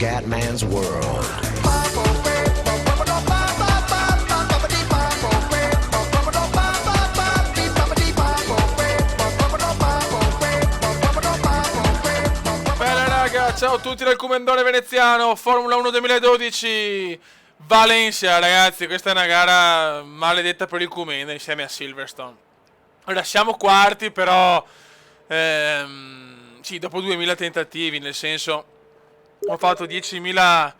Scatman's World. Bella raga, ciao a tutti dal Comendone Veneziano, Formula 1 2012, Valencia ragazzi, questa è una gara maledetta per il Comenda insieme a Silverstone. Ora siamo quarti però, sì, dopo 2000 tentativi, nel senso, ho fatto 10.000,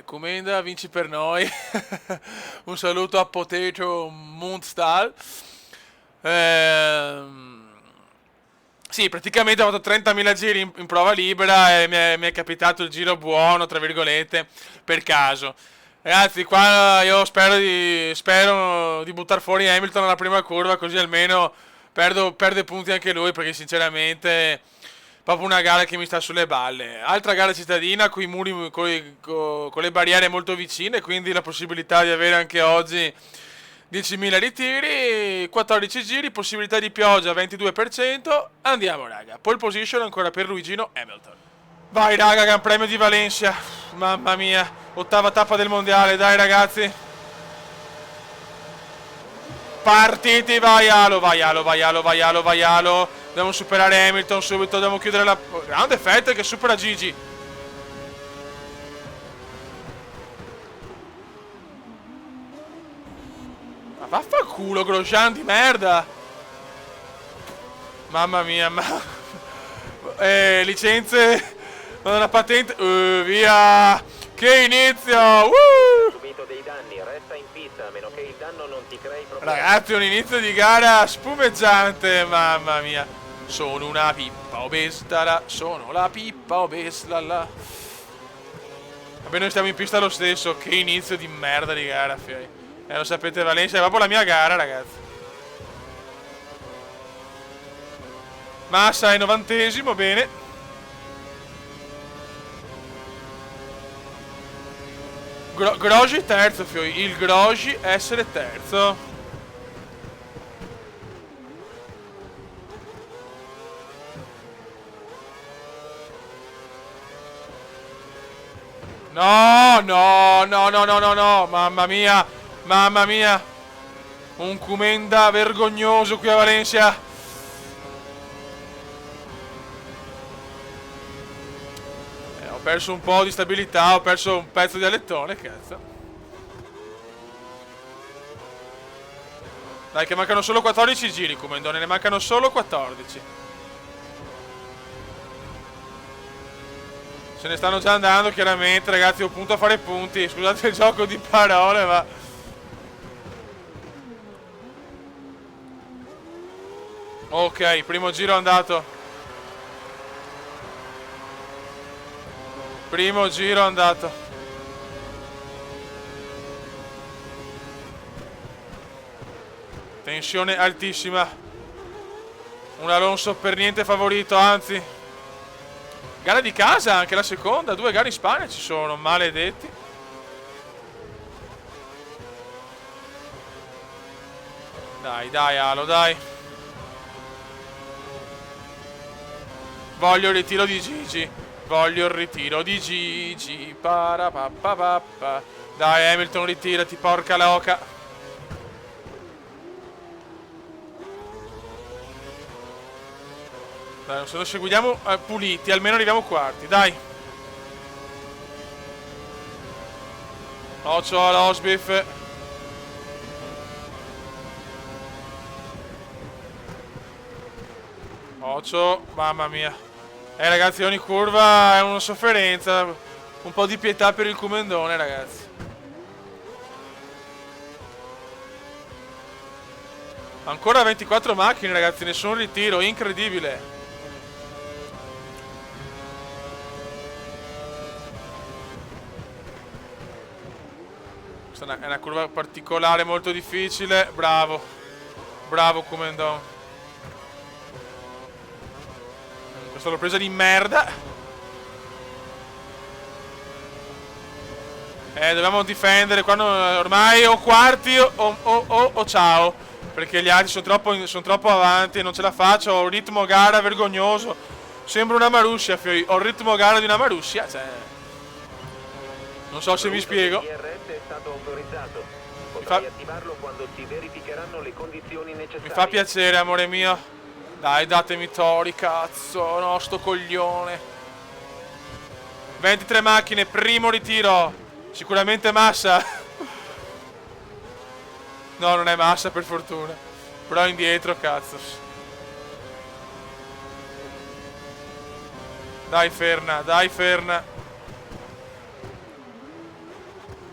Comenda vinci per noi, un saluto a Potato Mundstal. Sì, praticamente ho fatto 30.000 giri in prova libera e mi è capitato il giro buono, tra virgolette, per caso. Ragazzi, qua io spero di buttare fuori Hamilton alla prima curva, così almeno perde punti anche lui, perché sinceramente è proprio una gara che mi sta sulle balle. Altra gara cittadina, con i muri, con le barriere molto vicine, quindi la possibilità di avere anche oggi 10.000 ritiri, 14 giri, possibilità di pioggia 22%. Andiamo raga, pole position ancora per Luigino Hamilton. Vai raga, Gran Premio di Valencia. Mamma mia, ottava tappa del mondiale, dai ragazzi. Partiti, vai Alo, vai Alo, vai Alo, vai Alo, vai Alo. Dobbiamo superare Hamilton subito, dobbiamo chiudere la... Grande Vettel che supera Gigi. Ma vaffanculo, Grosjean di merda. Mamma mia, licenze... Una patente... via! Che inizio! Subito dei danni, resta in pista, a meno che il danno non ti crei problemi. Ragazzi, un inizio di gara spumeggiante, mamma mia. Sono una pippa obesa, sono la pippa obesa, la. Vabbè, noi stiamo in pista lo stesso, che inizio di merda di gara, fioi. Lo sapete, Valencia è proprio la mia gara, ragazzi. Massa è 90esimo, bene. Grosjean terzo, fioi. Il Grosjean essere terzo. No, no, no, no, no, no, no. Mamma mia. Mamma mia. Un Comenda vergognoso qui a Valencia. Ho perso un po' di stabilità, ho perso un pezzo di alettone, cazzo. Dai che mancano solo 14 giri, Comendone, ne mancano solo 14. Se ne stanno già andando chiaramente, ragazzi, ho punto a fare punti. Scusate il gioco di parole, ma... Ok, primo giro andato. Primo giro andato. Tensione altissima. Un Alonso per niente favorito, anzi. Gara di casa, anche la seconda. 2 gare in Spagna ci sono, maledetti. Dai, dai, Alo, dai. Voglio il ritiro di Gigi. Voglio il ritiro di Gigi. Parapapapappa. Dai Hamilton, ritirati, porca loca. Dai, se lo seguiamo puliti, almeno arriviamo quarti, dai. Occhio all'Osbif. Occhio, mamma mia. Ragazzi, ogni curva è una sofferenza. Un po' di pietà per il Comendone, ragazzi. Ancora 24 macchine, ragazzi, nessun ritiro, incredibile. Questa è una curva particolare, molto difficile. Bravo. Bravo Comendone. Questa l'ho presa di merda. Dobbiamo difendere quando ormai o quarti o ciao. Perché gli altri sono troppo avanti e non ce la faccio. Ho un ritmo gara vergognoso. Sembra una Marussia, fioi. Ho il ritmo gara di una Marussia, cioè. Non so se mi spiego. Il DRS è stato autorizzato. fa- Potrai attivarlo quando si verificheranno le condizioni Mi necessarie. fa piacere, amore mio. Dai, datemi tori, cazzo. No, sto coglione. 23 macchine, primo ritiro. Sicuramente Massa. No, non è Massa, per fortuna. Però indietro, cazzo. Dai, Ferna, dai, Ferna.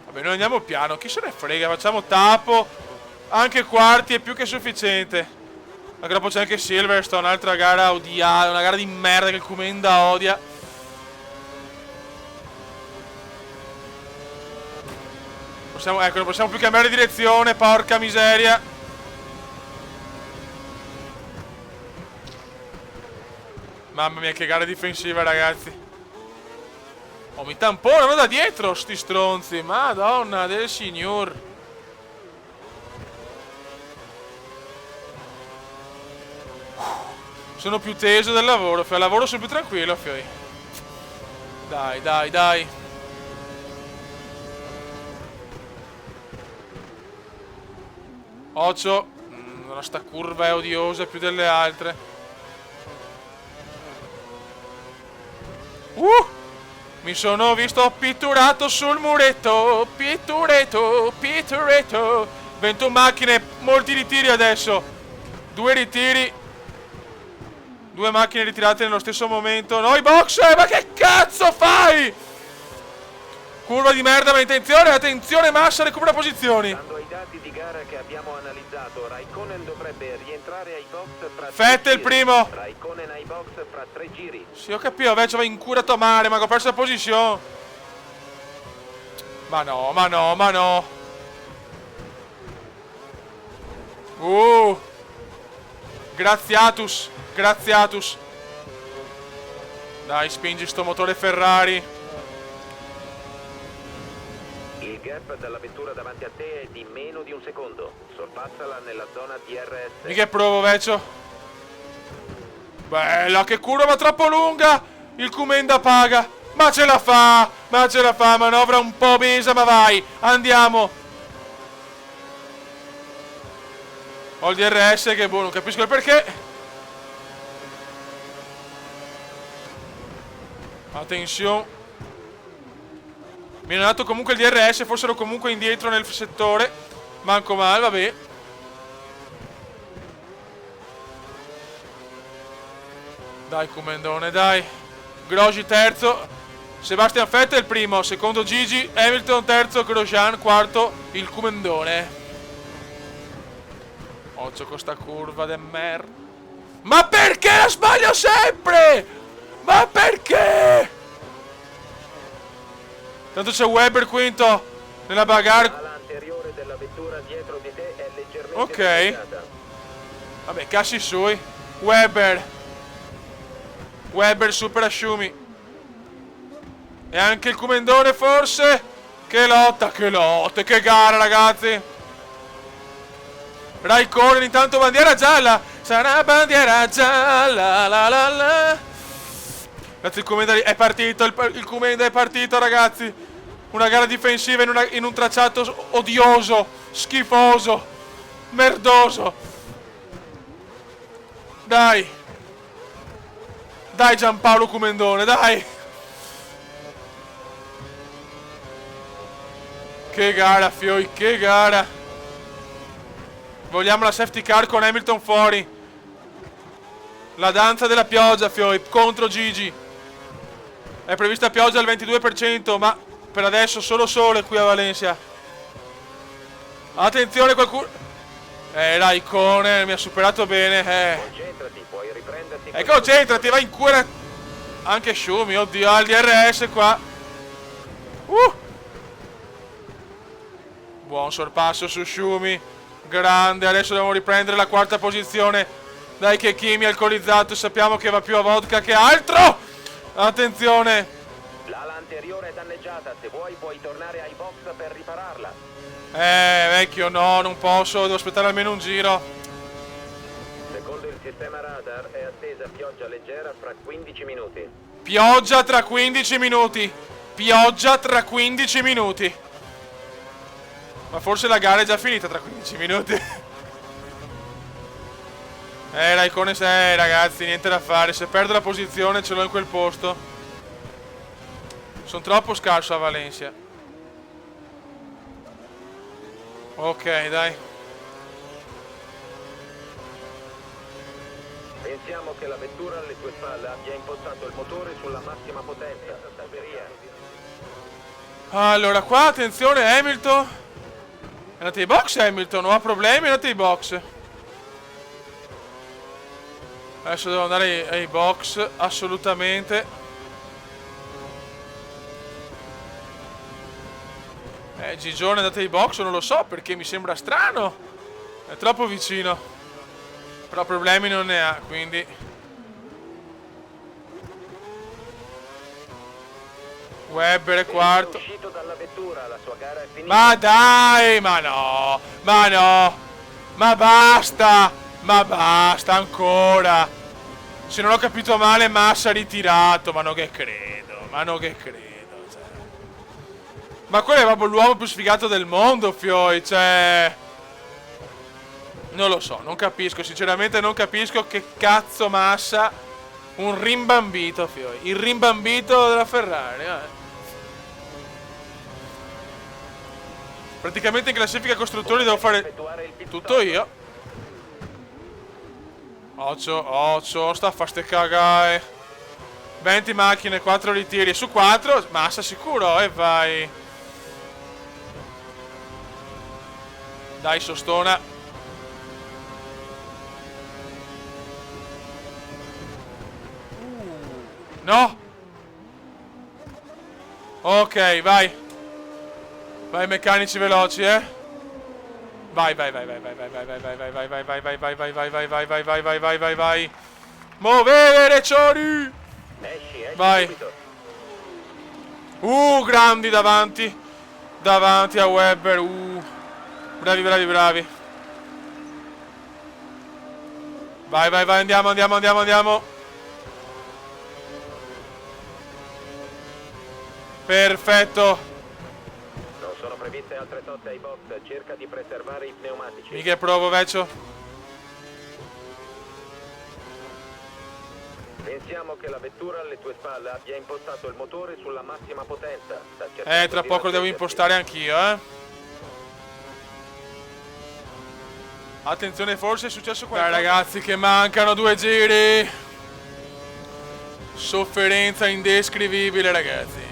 Vabbè, noi andiamo piano. Chi se ne frega, facciamo tappo. Anche quarti è più che sufficiente. Anche dopo c'è anche Silverstone, un'altra gara odiata, una gara di merda che il Comenda odia. Ecco, non possiamo più cambiare direzione, porca miseria. Mamma mia, che gara difensiva, ragazzi. Oh, mi tamponano da dietro, sti stronzi. Madonna del signor. Sono più teso del lavoro, al lavoro sono più tranquillo, fioi. Dai, dai, dai. Occhio. Sta curva è odiosa più delle altre. Mi sono visto pitturato sul muretto. Pitturetto, pitturetto. 21 macchine, molti ritiri adesso. 2 ritiri. 2 macchine ritirate nello stesso momento. No, i box, ma che cazzo fai? Curva di merda, ma attenzione Massa, recupera posizioni. Stando ai dati di gara che abbiamo analizzato, Raikkonen dovrebbe rientrare ai box fra Vettel primo. Raikkonen ai box fra 3 giri. Sì, ho capito, invece va in cura male, ma ho perso la posizione. Ma no, ma no, ma no. Graziatus, graziatus. Dai, spingi sto motore Ferrari. Il gap dalla vettura davanti a te è di meno di un secondo. Sorpassala nella zona DRS. Mica provo, vecchio. Bella, che curva troppo lunga. Il Comenda paga. Ma ce la fa, ma ce la fa. Manovra un po' obesa, ma vai. Andiamo. Ho il DRS che boh, non capisco il perché. Attenzione. Mi hanno dato comunque il DRS, forse ero comunque indietro nel settore. Manco male, vabbè. Dai Comendone, dai. Grosjean terzo. Sebastian Vettel primo, secondo Gigi. Hamilton terzo, Grosjean quarto, il Comendone. Occhio con sta curva de merda. Ma perché la sbaglio sempre? Ma perché? Tanto c'è Webber quinto nella bagarre. L'ala anteriore della vettura dietro di te è leggermente Ok. danneggiata. Vabbè, cassi sui. Webber supera Schumi. E anche il Comendone forse. Che lotta, che gara, ragazzi. Raikkonen intanto bandiera gialla. Sarà bandiera gialla, la la la. Ragazzi, il Comenda è partito, il Comenda è partito, ragazzi. Una gara difensiva in un tracciato odioso, schifoso, merdoso. Dai. Dai Giampaolo Comendone, dai. Che gara, fioi, che gara. Vogliamo la safety car con Hamilton fuori. La danza della pioggia, fioi, contro Gigi. È prevista pioggia al 22%, ma per adesso solo sole qui a Valencia. Attenzione, qualcuno. Raikkonen mi ha superato bene. Concentrati, puoi riprenderti. Concentrati, vai in cura. Anche Schumi, oddio, ha il DRS qua. Buon sorpasso su Schumi. Grande, adesso dobbiamo riprendere la quarta posizione. Dai che Kimi è alcolizzato, sappiamo che va più a vodka che altro. Attenzione. L'ala anteriore è danneggiata, se vuoi puoi tornare ai box per ripararla. Vecchio, no, non posso, devo aspettare almeno un giro. Secondo il sistema radar è attesa pioggia leggera fra 15 minuti. Pioggia tra 15 minuti. Pioggia tra 15 minuti. Ma forse la gara è già finita tra 15 minuti. Raikkonen 6, ragazzi, niente da fare. Se perdo la posizione ce l'ho in quel posto. Sono troppo scarso a Valencia. Ok, dai. Pensiamo che la vettura alle tue spalle abbia impostato il motore sulla massima potenza. Allora, qua attenzione, Hamilton. È andato ai box Hamilton, non ha problemi, è andato ai box. Adesso devo andare ai box, assolutamente. Gigione è andato ai box, non lo so, perché mi sembra strano. È troppo vicino. Però problemi non ne ha, quindi... Webber è quarto. È uscito dalla vettura, la sua gara è finita. Ma dai, ma no, ma no, ma basta ancora. Se non ho capito male, Massa ritirato, ma non che credo, cioè. Ma quello è proprio l'uomo più sfigato del mondo, Fioi, cioè... Non lo so, non capisco, sinceramente non capisco che cazzo Massa... Un rimbambito, Fioi, il rimbambito della Ferrari, Praticamente in classifica costruttori devo fare tutto io. Occhio, sta a fa ste cagare. 20 macchine, 4 ritiri su 4. Massa sicuro, e vai. Dai, Sostona. No. Ok, vai. Vai, meccanici veloci, Vai. Muovere, Ciori! Esci vai. subito. Grandi davanti. Davanti a Webber. Bravi. Vai, andiamo. Perfetto. Non sono previste altre soste ai box, cerca di preservare i pneumatici. Mica provo, vecchio. Pensiamo che la vettura alle tue spalle abbia impostato il motore sulla massima potenza. Tra poco lo devo impostare anch'io, Attenzione, forse è successo qualcosa. Dai, ragazzi, che mancano 2 giri. Sofferenza indescrivibile, ragazzi.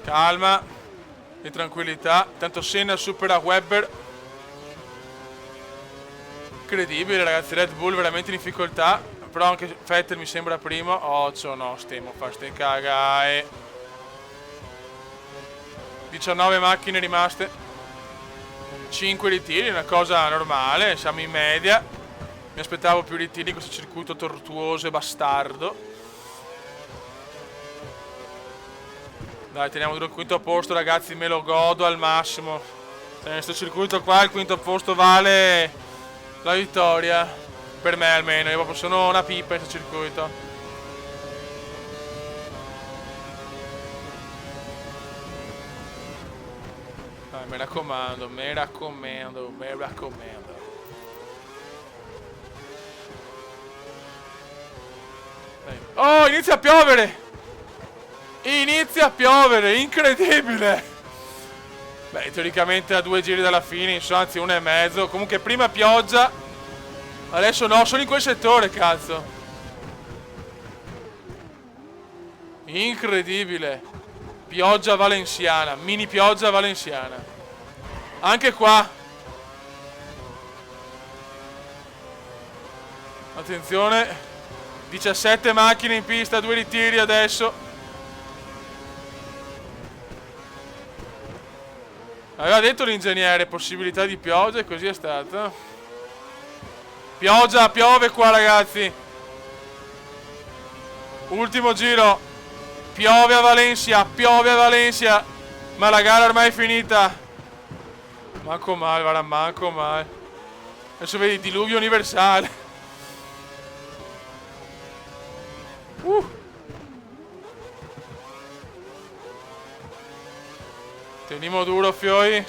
Calma e tranquillità. Tanto Senna supera Webber. Incredibile, ragazzi. Red Bull veramente in difficoltà. Però anche Vettel mi sembra primo. Occhio, no, stiamo a fare ste cagare. 19 macchine rimaste. 5 ritiri, una cosa normale. Siamo in media. Mi aspettavo più ritiri in questo circuito tortuoso e bastardo. Dai, teniamo duro il quinto posto, ragazzi, me lo godo al massimo. In questo circuito qua il quinto posto vale la vittoria. Per me almeno, io proprio sono una pipa in questo circuito. Dai, mi raccomando. Dai. Oh, inizia a piovere! Incredibile! Beh, teoricamente a 2 giri dalla fine, anzi 1,5. Comunque prima pioggia. Adesso no, sono in quel settore, cazzo. Incredibile. Pioggia valenziana, mini pioggia valenziana. Anche qua. Attenzione. 17 macchine in pista, 2 ritiri adesso. Aveva detto l'ingegnere possibilità di pioggia e così è stato. Piove qua, ragazzi. Ultimo giro. Piove a Valencia. Ma la gara ormai è finita. Manco male, guarda, manco male. Adesso vedi, diluvio universale. Teniamo duro, Fioi.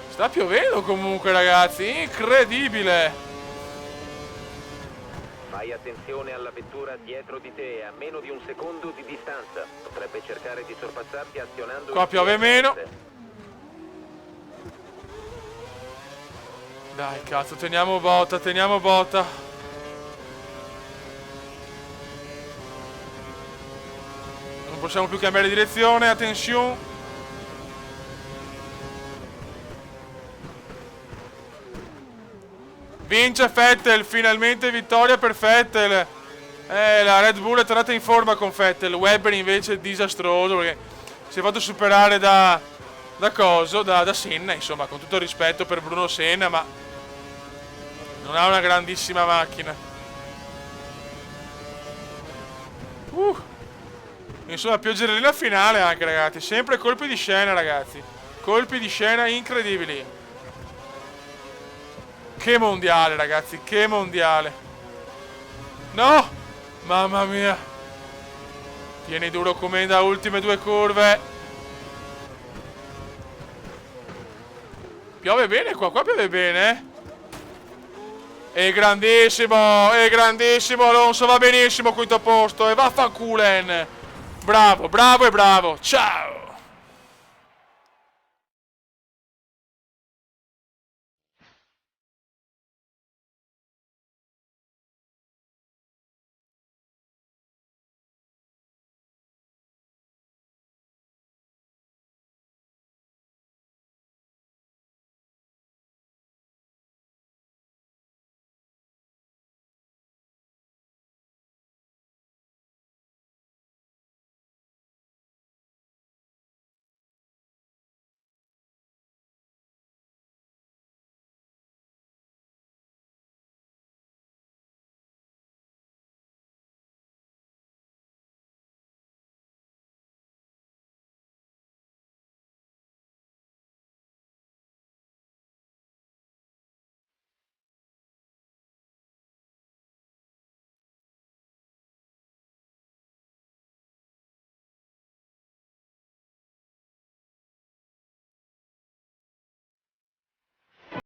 Sta piovendo comunque, ragazzi. Incredibile. Fai attenzione alla vettura dietro di te, a meno di un secondo di distanza. Potrebbe cercare di sorpassarti azionando Qua il piove DRS. meno. Dai, cazzo, teniamo botta, teniamo botta. Non possiamo più cambiare direzione, attenzione. Vince Vettel, finalmente vittoria per Vettel. La Red Bull è tornata in forma con Vettel. Webber invece è disastroso perché si è fatto superare da Senna, insomma, con tutto il rispetto per Bruno Senna, ma non ha una grandissima macchina. Insomma, pioggerellina finale anche, ragazzi. Sempre colpi di scena, ragazzi. Colpi di scena incredibili. Che mondiale, ragazzi, che mondiale. No! Mamma mia. Tieni duro come da ultime due curve. Piove bene qua, piove bene, È grandissimo, Alonso, va benissimo, quinto posto, e vaffanculen. Bravo, bravo e bravo, ciao.